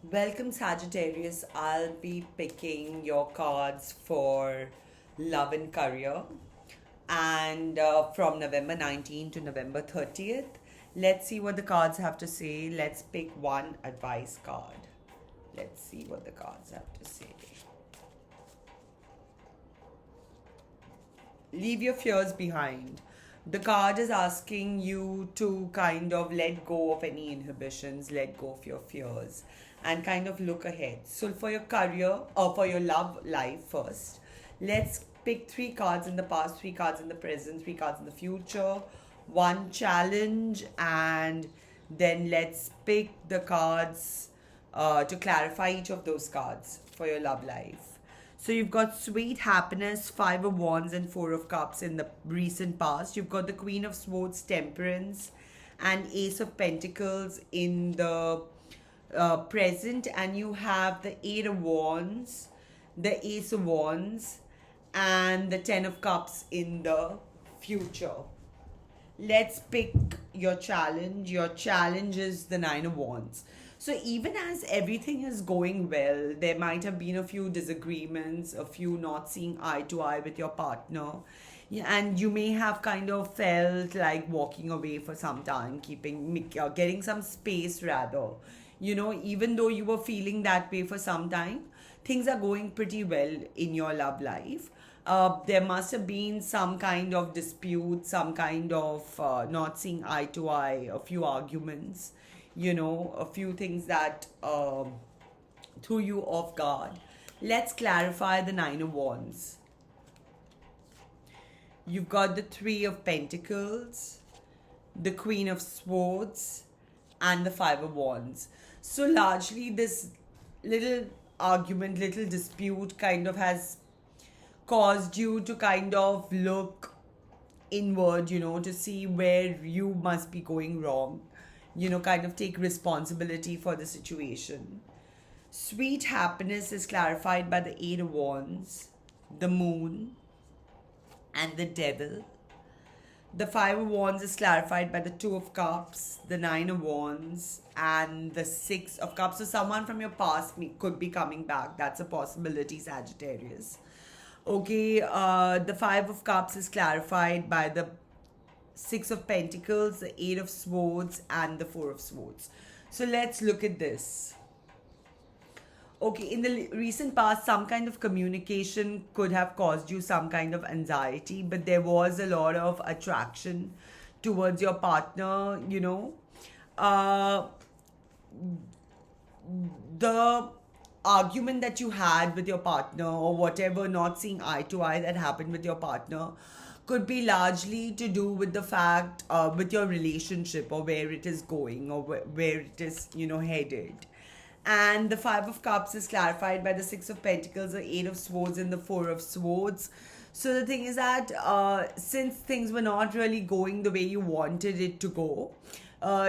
Welcome, Sagittarius. I'll be picking your cards for love and career, and from November 19th to November 30th. Let's see what the cards have to say. Let's pick one advice card. Let's see what the cards have to say. Leave your fears behind. The card is asking you to kind of let go of any inhibitions, let go of your fears, and kind of look ahead. So, for your career or for your love life first, let's pick three cards in the past, three cards in the present, three cards in the future, one challenge, and then let's pick the cards to clarify each of those cards for your love life. So you've got sweet happiness, Five of Wands, and Four of Cups in the recent past. You've got the Queen of Swords, Temperance, and Ace of Pentacles in the present, and you have the Eight of Wands, the Ace of Wands, and the Ten of Cups in the future. Let's pick your challenge. Your challenge is the Nine of Wands. So, even as everything is going well, there might have been a few disagreements, a few not seeing eye to eye with your partner. Yeah, and you may have kind of felt like walking away for some time, getting some space rather. Even though you were feeling that way for some time, things are going pretty well in your love life. There must have been some kind of dispute, some kind of not seeing eye to eye, a few arguments, a few things that threw you off guard. Let's clarify the Nine of Wands. You've got the Three of Pentacles, the Queen of Swords, and the Five of Wands. So, largely, this little argument, little dispute kind of has caused you to kind of look inward, to see where you must be going wrong, kind of take responsibility for the situation. Sweet happiness is clarified by the Eight of Wands, the Moon, and the Devil. The Five of Wands is clarified by the Two of Cups, the Nine of Wands, and the Six of Cups. So, someone from your past could be coming back. That's a possibility, Sagittarius. Okay, the Five of Cups is clarified by the Six of Pentacles, the Eight of Swords, and the Four of Swords. So let's look at this. Okay, in the recent past, some kind of communication could have caused you some kind of anxiety, but there was a lot of attraction towards your partner, Uh, the argument that you had with your partner or whatever not seeing eye to eye that happened with your partner could be largely to do with the fact with your relationship or where it is going or where it is headed. And the Five of Cups is clarified by the Six of Pentacles, the Eight of Swords, and the Four of Swords. So the thing is that since things were not really going the way you wanted it to go,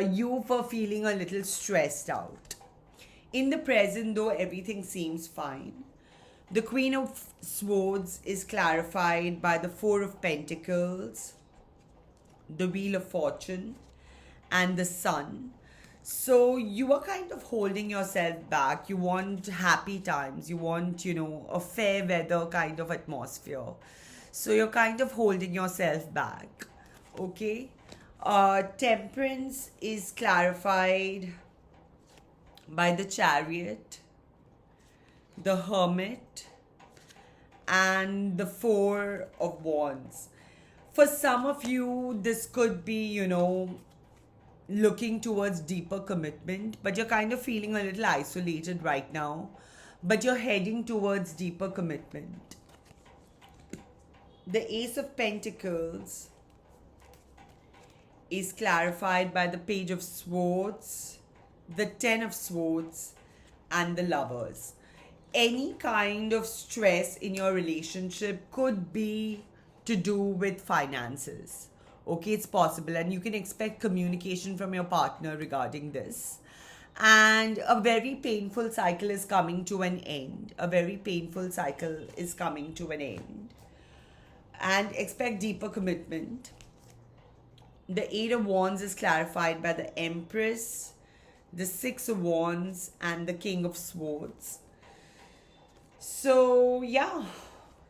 you were feeling a little stressed out. In the present, though, everything seems fine. The Queen of Swords is clarified by the Four of Pentacles, the Wheel of Fortune, and the Sun. So you are kind of holding yourself back. You want happy times. You want, a fair weather kind of atmosphere. So you're kind of holding yourself back. Okay? Temperance is clarified by the Chariot, the Hermit, and the Four of Wands. For some of you, this could be, looking towards deeper commitment, but you're kind of feeling a little isolated right now, but you're heading towards deeper commitment. The Ace of Pentacles is clarified by the Page of Swords, the Ten of Swords, and the Lovers. Any kind of stress in your relationship could be to do with finances. Okay, it's possible, and you can expect communication from your partner regarding this. And a very painful cycle is coming to an end. A very painful cycle is coming to an end. And expect deeper commitment. The Eight of Wands is clarified by the Empress, the Six of Wands, and the King of Swords. So, yeah,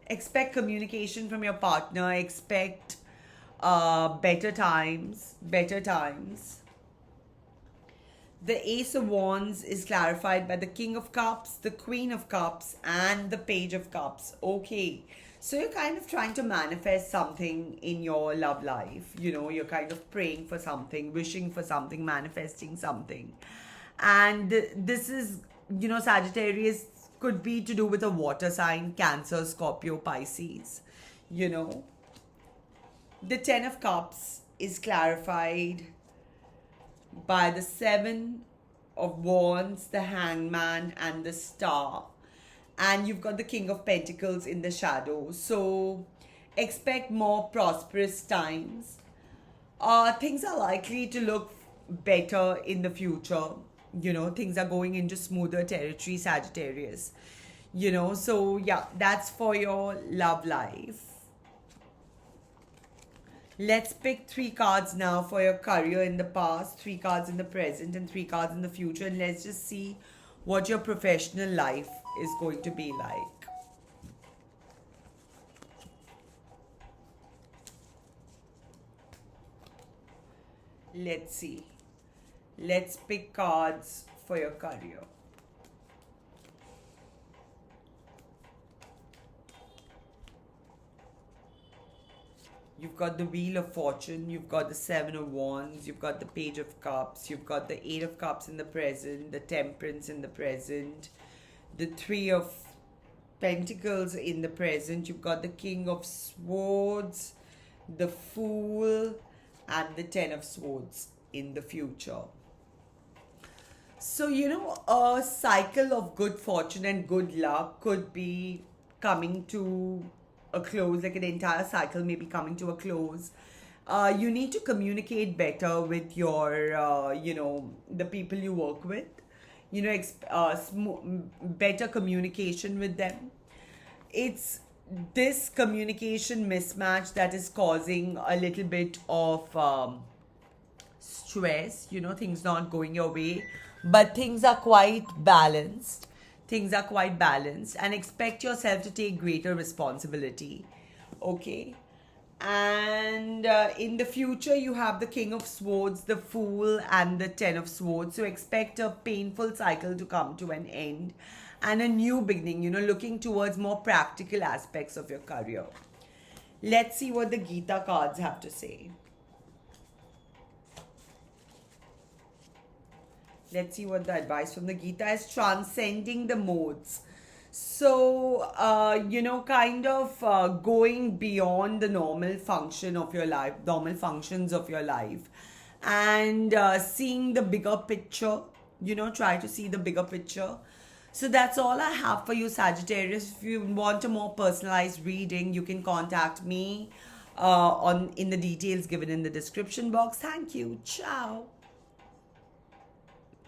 expect communication from your partner, expect better times, better times. The Ace of Wands is clarified by the King of Cups, the Queen of Cups, and the Page of Cups. Okay. So you're kind of trying to manifest something in your love life. You know, you're kind of praying for something, wishing for something, manifesting something. And this is, you know, Sagittarius could be to do with a water sign, Cancer, Scorpio, Pisces. You know, the Ten of Cups is clarified by the Seven of Wands, the Hangman, and the Star. And you've got the King of Pentacles in the shadow. So expect more prosperous times. Things are likely to look better in the future. You know, things are going into smoother territory, Sagittarius. You know, so yeah, that's for your love life. Let's pick 3 cards now for your career in the past, 3 cards in the present, and 3 cards in the future. And let's just see what your professional life is going to be like. Let's see. Let's pick cards for your career. You've got the Wheel of Fortune, you've got the Seven of Wands, you've got the Page of Cups, you've got the Eight of Cups in the present, the Temperance in the present, the Three of Pentacles in the present, you've got the King of Swords, the Fool, and the Ten of Swords in the future. So, you know, a cycle of good fortune and good luck could be coming to a close, like an entire cycle may be coming to a close. You need to communicate better with your, you know, the people you work with. You know, better communication with them. It's this communication mismatch that is causing a little bit of stress, you know, things not going your way, but things are quite balanced. Things are quite balanced, and expect yourself to take greater responsibility. Okay. And in the future, you have the King of Swords, the Fool, and the Ten of Swords. So expect a painful cycle to come to an end and a new beginning, you know, looking towards more practical aspects of your career. Let's see what the Gita cards have to say. Let's see what the advice from the Gita is. Transcending the modes. So, you know, kind of going beyond the normal function of your life, normal functions of your life, and seeing the bigger picture. You know, try to see the bigger picture. So that's all I have for you, Sagittarius. If you want a more personalized reading, you can contact me in the details given in the description box. Thank you. Ciao.